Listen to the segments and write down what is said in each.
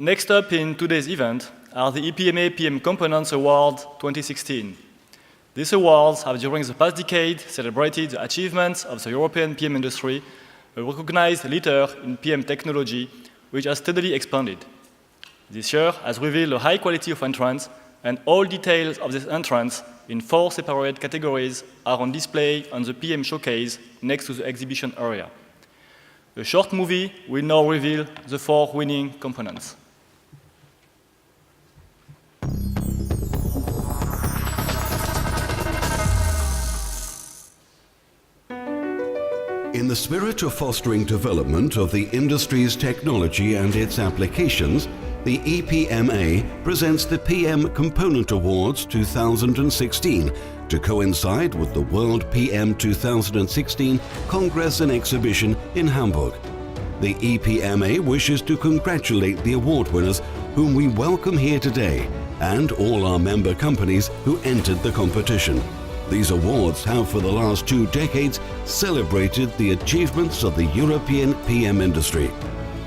Next up in today's event are the EPMA PM Components Award 2016. These awards have during the past decade celebrated the achievements of the European PM industry, a recognized leader in PM technology which has steadily expanded. This year has revealed a high quality of entrants, and all details of this entrance in 4 separate categories are on display on the PM showcase next to the exhibition area. A short movie will now reveal the 4 winning components. In the spirit of fostering development of the industry's technology and its applications, the EPMA presents the PM Component Awards 2016 to coincide with the World PM2016 Congress and Exhibition in Hamburg. The EPMA wishes to congratulate the award winners whom we welcome here today and all our member companies who entered the competition. These awards have for the last 2 decades celebrated the achievements of the European PM industry.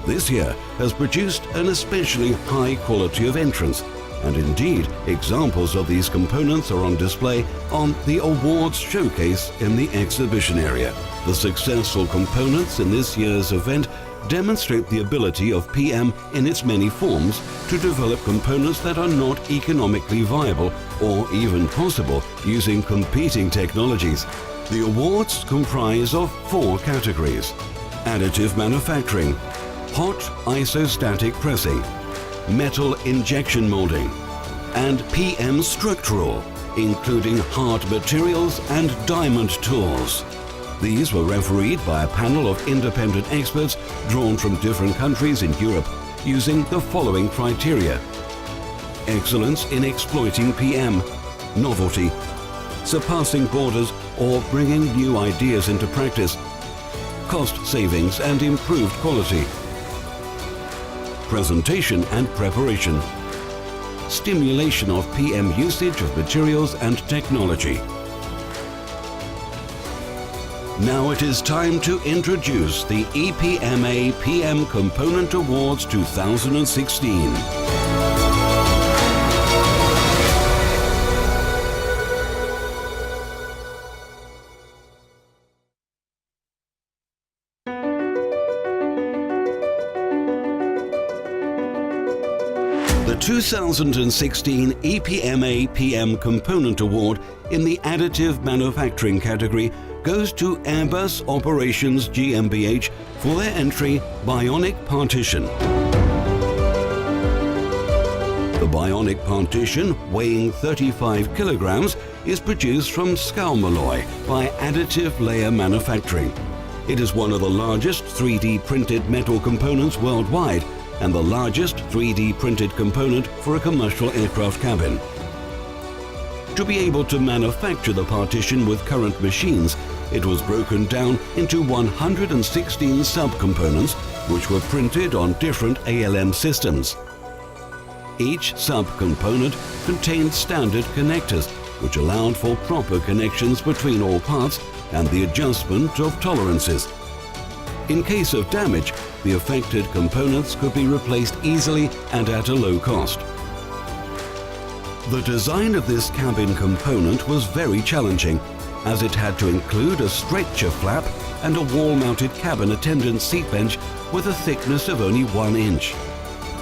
This year has produced an especially high quality of entrance, and indeed examples of these components are on display on the awards showcase in the exhibition area. The successful components in this year's event demonstrate the ability of PM in its many forms to develop components that are not economically viable or even possible using competing technologies. The awards comprise of 4 categories: additive manufacturing, hot isostatic pressing, metal injection molding, and PM structural, including hard materials and diamond tools. These were refereed by a panel of independent experts drawn from different countries in Europe using the following criteria: excellence in exploiting PM, novelty, surpassing borders or bringing new ideas into practice, cost savings and improved quality, presentation and preparation, stimulation of PM usage of materials and technology. Now it is time to introduce the EPMA PM Component Awards 2016. The 2016 EPMA PM Component Award in the Additive Manufacturing category goes to Airbus Operations GmbH for their entry Bionic Partition. The Bionic Partition, weighing 35 kilograms, is produced from Skalmalloy by Additive Layer Manufacturing. It is one of the largest 3D printed metal components worldwide and the largest 3D printed component for a commercial aircraft cabin. To be able to manufacture the partition with current machines, it was broken down into 116 subcomponents which were printed on different ALM systems. Each subcomponent contained standard connectors which allowed for proper connections between all parts and the adjustment of tolerances. In case of damage, the affected components could be replaced easily and at a low cost. The design of this cabin component was very challenging, as it had to include a stretcher flap and a wall-mounted cabin attendant seat bench with a thickness of only 1 inch.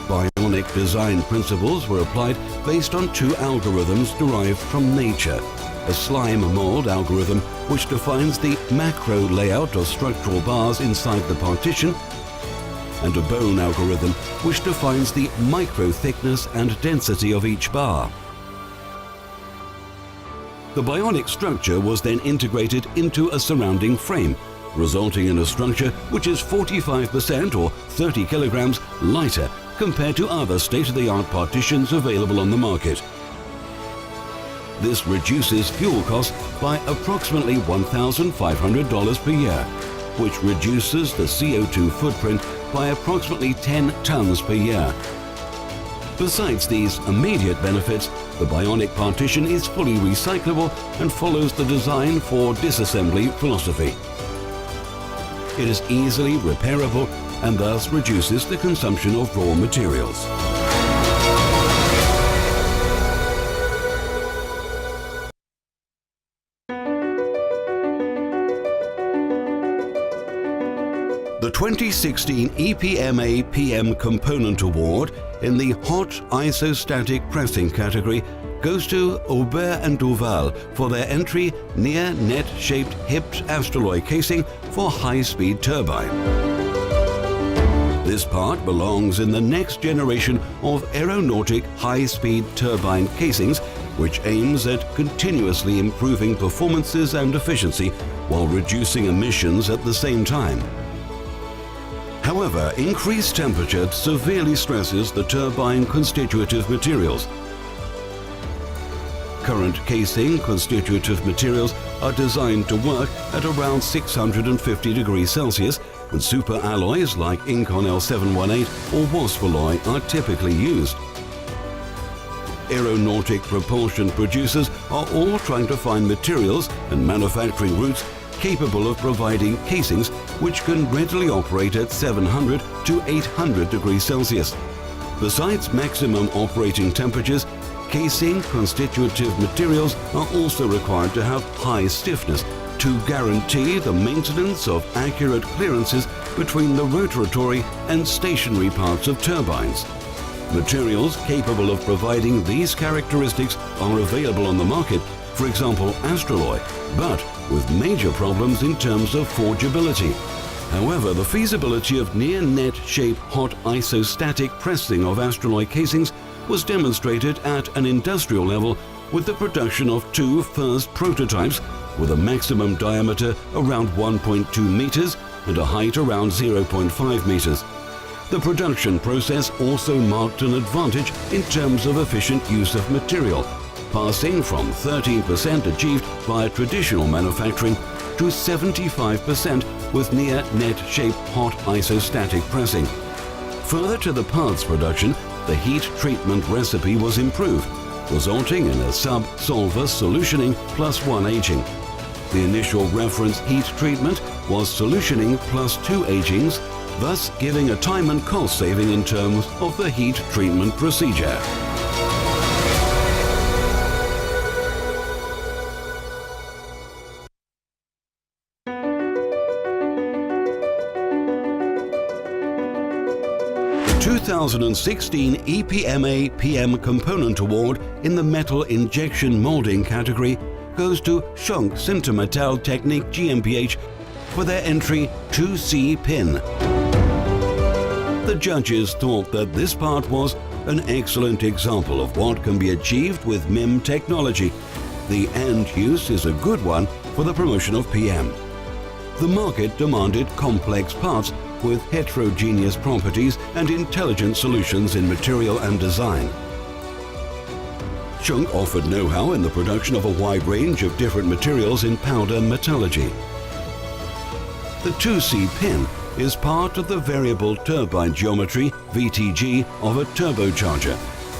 Bionic design principles were applied based on 2 algorithms derived from nature: a slime mold algorithm which defines the macro layout of structural bars inside the partition, and a bone algorithm which defines the micro thickness and density of each bar. The bionic structure was then integrated into a surrounding frame, resulting in a structure which is 45% or 30 kilograms lighter compared to other state-of-the-art partitions available on the market. This reduces fuel costs by approximately $1,500 per year, which reduces the CO2 footprint by approximately 10 tons per year. Besides these immediate benefits, the Bionic partition is fully recyclable and follows the design for disassembly philosophy. It is easily repairable and thus reduces the consumption of raw materials. The 2016 EPMA PM Component Award in the Hot Isostatic Pressing category goes to Aubert and Duval for their entry near net-shaped hipped Astroloy casing for high-speed turbine. This part belongs in the next generation of aeronautic high-speed turbine casings, which aims at continuously improving performances and efficiency while reducing emissions at the same time. However, increased temperature severely stresses the turbine constitutive materials. Current casing constitutive materials are designed to work at around 650 degrees Celsius, and super alloys like Incon L718 or Wasp alloy are typically used. Aeronautic propulsion producers are all trying to find materials and manufacturing routes capable of providing casings which can readily operate at 700 to 800 degrees Celsius. Besides maximum operating temperatures, casing constitutive materials are also required to have high stiffness to guarantee the maintenance of accurate clearances between the rotatory and stationary parts of turbines. Materials capable of providing these characteristics are available on the market, for example Astroloy, but with major problems in terms of forgeability. However, the feasibility of near-net shape hot isostatic pressing of Astroloy casings was demonstrated at an industrial level with the production of two first prototypes with a maximum diameter around 1.2 meters and a height around 0.5 meters. The production process also marked an advantage in terms of efficient use of material, passing from 13% achieved via traditional manufacturing to 75% with near-net shape hot isostatic pressing. Further to the parts production, the heat treatment recipe was improved, resulting in a sub-solver solutioning plus 1 aging. The initial reference heat treatment was solutioning plus 2 agings, thus giving a time and cost saving in terms of the heat treatment procedure. The 2016 EPMA PM Component Award in the Metal Injection Moulding category goes to Schunk Sintermetalltechnik GmbH for their entry 2C pin. The judges thought that this part was an excellent example of what can be achieved with MIM technology. The end use is a good one for the promotion of PM. The market demanded complex parts with heterogeneous properties and intelligent solutions in material and design. Schunk offered know-how in the production of a wide range of different materials in powder metallurgy. The 2C pin is part of the variable turbine geometry (VTG) of a turbocharger,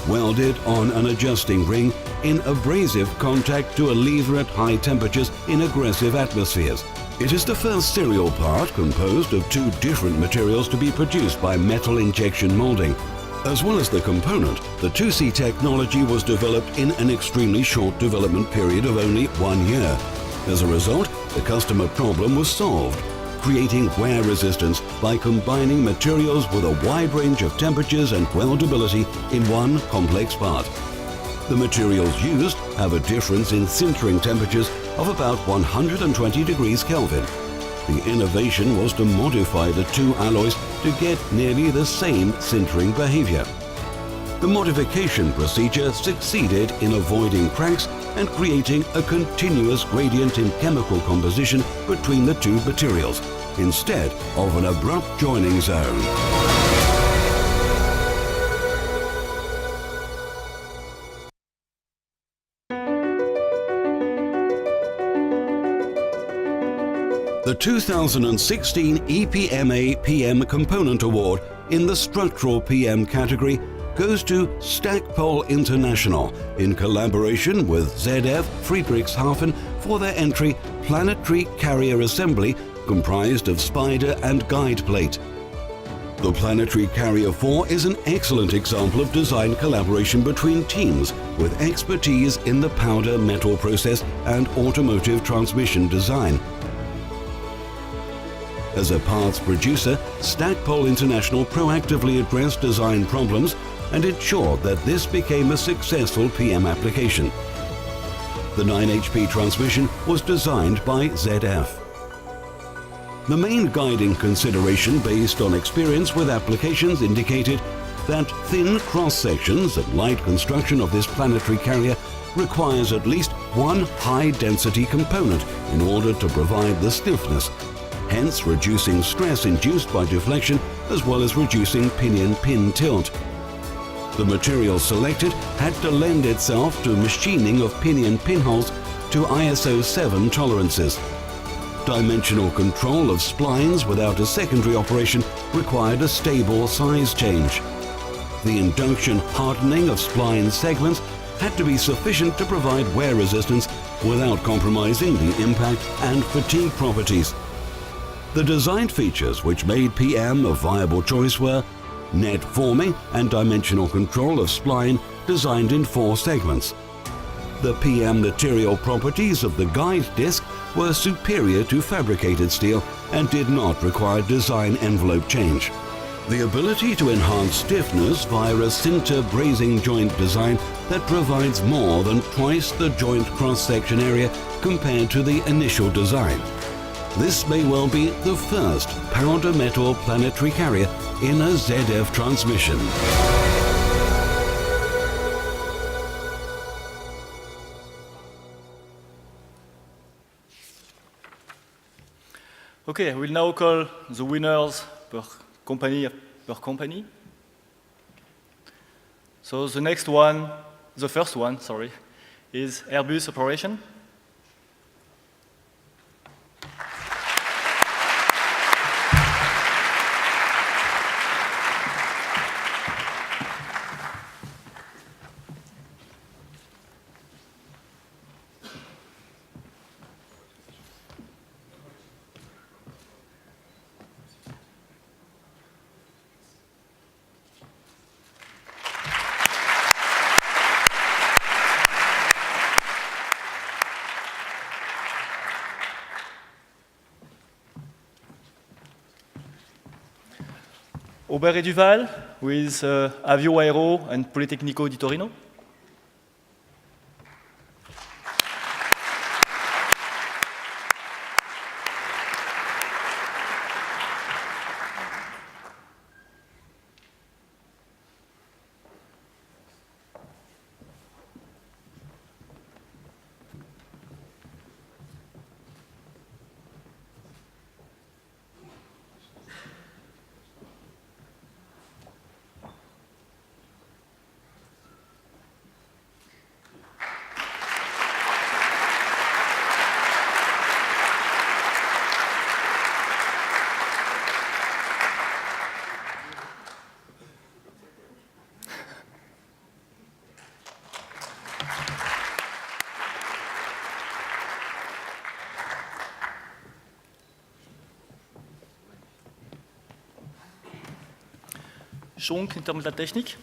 welded on an adjusting ring in abrasive contact to a lever at high temperatures in aggressive atmospheres. It is the first serial part composed of two different materials to be produced by metal injection molding. As well as the component, the 2C technology was developed in an extremely short development period of only 1 year. As a result, the customer problem was solved, creating wear resistance by combining materials with a wide range of temperatures and weldability in one complex part. The materials used have a difference in sintering temperatures of about 120 degrees Kelvin. The innovation was to modify the two alloys to get nearly the same sintering behavior. The modification procedure succeeded in avoiding cracks and creating a continuous gradient in chemical composition between the two materials, instead of an abrupt joining zone. The 2016 EPMA PM Component Award in the Structural PM category goes to Stackpole International in collaboration with ZF Friedrichshafen for their entry Planetary Carrier Assembly comprised of spider and guide plate. The Planetary Carrier 4 is an excellent example of design collaboration between teams with expertise in the powder metal process and automotive transmission design. As a parts producer, Stackpole International proactively addressed design problems and ensured that this became a successful PM application. The 9 HP transmission was designed by ZF. The main guiding consideration based on experience with applications indicated that thin cross-sections and light construction of this planetary carrier requires at least one high-density component in order to provide the stiffness, hence reducing stress induced by deflection as well as reducing pinion pin tilt. The material selected had to lend itself to machining of pinion pinholes to ISO 7 tolerances. Dimensional control of splines without a secondary operation required a stable size change. The induction hardening of spline segments had to be sufficient to provide wear resistance without compromising the impact and fatigue properties. The design features which made PM a viable choice were net forming and dimensional control of spline designed in 4 segments. The PM material properties of the guide disc were superior to fabricated steel and did not require design envelope change. The ability to enhance stiffness via a sinter brazing joint design that provides more than twice the joint cross-section area compared to the initial design. This may well be the first powder metal planetary carrier in a ZF transmission. Okay, I will now call the winners per company. So the first one, is Airbus operation. Aubert et Duval with Avio Aero and Politecnico di Torino. Schunk, Sintermetalltechnik.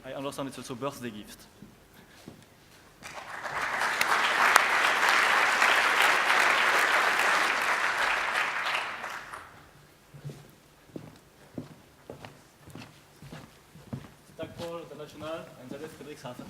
I understand it's also a birthday gift. Stackpole International and ZF Friedrichshafen.